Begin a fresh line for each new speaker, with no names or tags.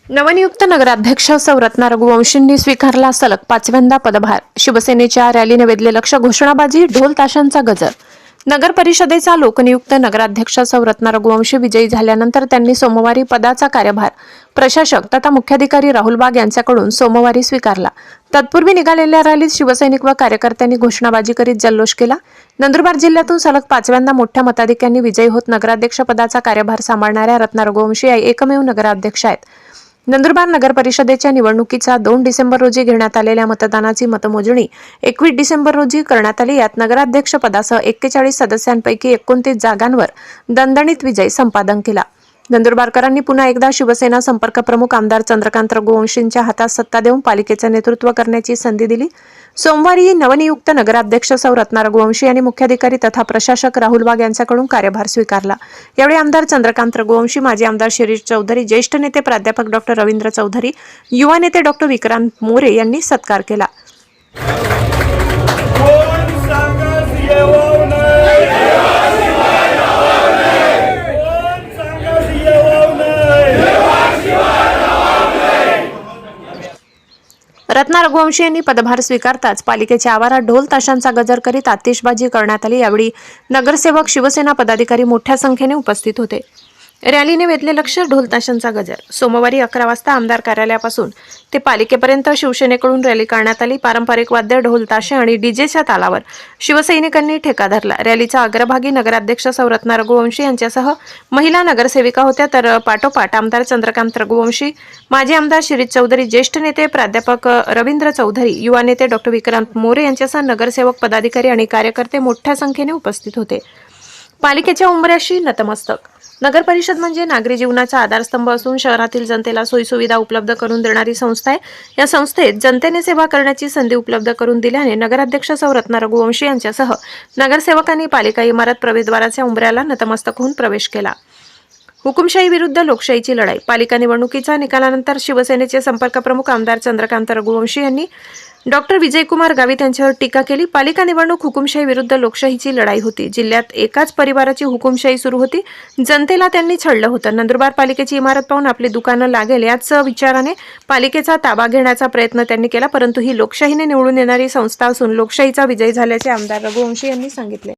नवनियुक्त नगराध्यक्ष सौ रत्ना रघुवंशींनी स्वीकारला सलग 5व्यांदा पदभार। शिवसेनेच्या रॅलीने वेधले लक्ष, घोषणाबाजी, ढोल ताशांचा गजर। नगर परिषदेचा लोकनियुक्त नगराध्यक्ष सौ रत्ना रघुवंशी विजयी झाल्यानंतर त्यांनी सोमवारी पदाचा कार्यभार प्रशासक तथा मुख्याधिकारी राहुल बाग यांच्याकडून सोमवारी स्वीकारला। तत्पूर्वी निघालेल्या रॅलीत शिवसैनिक व कार्यकर्त्यांनी घोषणाबाजी करीत जल्लोष केला। नंदुरबार जिल्ह्यातून सलग 5व्यांदा मोठ्या मताधिक्यांनी विजयी होत नगराध्यक्ष पदाचा कार्यभार सांभाळणाऱ्या रत्ना रघुवंशी या एकमेव नगराध्यक्ष आहेत। नंदुरबार नगर परिषदेच्या निवडणुकीचा 2 डिसेंबर रोजी घेण्यात आलेल्या मतदानाची मतमोजणी 21 डिसेंबर रोजी करण्यात आली। यात नगराध्यक्ष पदासह 41 सदस्यांपैकी 29 जागांवर दणदणीत विजय संपादन केला। नंदुरबारकरांनी पुन्हा एकदा शिवसेना संपर्क प्रमुख आमदार चंद्रकांत रघुवंशींच्या हातात सत्ता देऊन पालिकेचे नेतृत्व करण्याची संधी दिली। सोमवारी नवनियुक्त नगराध्यक्ष सौ रत्ना रघुवंशी यांनी मुख्याधिकारी तथा प्रशासक राहुल बाग यांच्याकडून कार्यभार स्वीकारला। यावेळी आमदार चंद्रकांत रघुवंशी, माजी आमदार शिरीष चौधरी, ज्येष्ठ नेते प्राध्यापक डॉक्टर रवींद्र चौधरी, युवा नेते डॉक्टर विक्रांत मोरे यांनी सत्कार केला। रत्ना रघुवंशी यांनी पदभार स्वीकारताच पालिकेच्या आवारात ढोल ताशांचा गजर करीत आतिषबाजी करण्यात आली। यावेळी नगरसेवक, शिवसेना पदाधिकारी मोठ्या संख्येने उपस्थित होते। रॅलीने वेधले लक्ष, ढोल ताशांचा गजर। सोमवारी 11 वाजता आमदार कार्यालयापासून ते पालिकेपर्यंत शिवसेनेकडून रॅली काढण्यात आली। पारंपरिक वाद्य, ढोल ताशे आणि डीजेच्या तालावर शिवसैनिकांनी ठेका धरला। रॅलीचा अग्रभागी नगराध्यक्ष सौ रत्ना रघुवंशी यांच्यासह महिला नगरसेविका होत्या, तर पाठोपाठ आमदार चंद्रकांत रघुवंशी, माजी आमदार शिरीष चौधरी, ज्येष्ठ नेते प्राध्यापक रवींद्र चौधरी, युवा नेते डॉक्टर विक्रांत मोरे यांच्यासह नगरसेवक, पदाधिकारी आणि कार्यकर्ते मोठ्या संख्येने उपस्थित होते। पालिकेच्या उंबऱ्याशी नतमस्तक। नगर परिषद म्हणजे नागरी जीवनाचा आधारस्तंभ असून शहरातील जनतेला सोयीसुविधा उपलब्ध करून देणारी संस्था आहे। या संस्थेत जनतेने सेवा करण्याची संधी उपलब्ध करून दिल्याने नगराध्यक्ष सौ रत्ना रघुवंशी यांच्यासह नगरसेवकांनी पालिका इमारत प्रवेशद्वाराच्या उंबऱ्याला नतमस्तक होऊन प्रवेश केला। हुकुमशाही विरुद्ध लोकशाहीची लढाई। पालिका निवडणुकीच्या निकालानंतर शिवसेनेचे संपर्क प्रमुख आमदार चंद्रकांत रघुवंशी यांनी डॉक्टर विजयकुमार गावित यांच्यावर टीका केली। पालिका निवडणूक हुकुमशाही विरुद्ध लोकशाहीची लढाई होती। जिल्ह्यात एकाच परिवाराची हुकुमशाही सुरू होती। जनतेला त्यांनी छळलं होतं। नंदुरबार पालिकेची इमारत पाहून आपली दुकानं लागेल याच विचाराने पालिकेचा ताबा घेण्याचा प्रयत्न त्यांनी केला, परंतु ही लोकशाहीने निवडून येणारी संस्था असून लोकशाहीचा विजय झाल्याचे आमदार रघुवंशी यांनी सांगितले।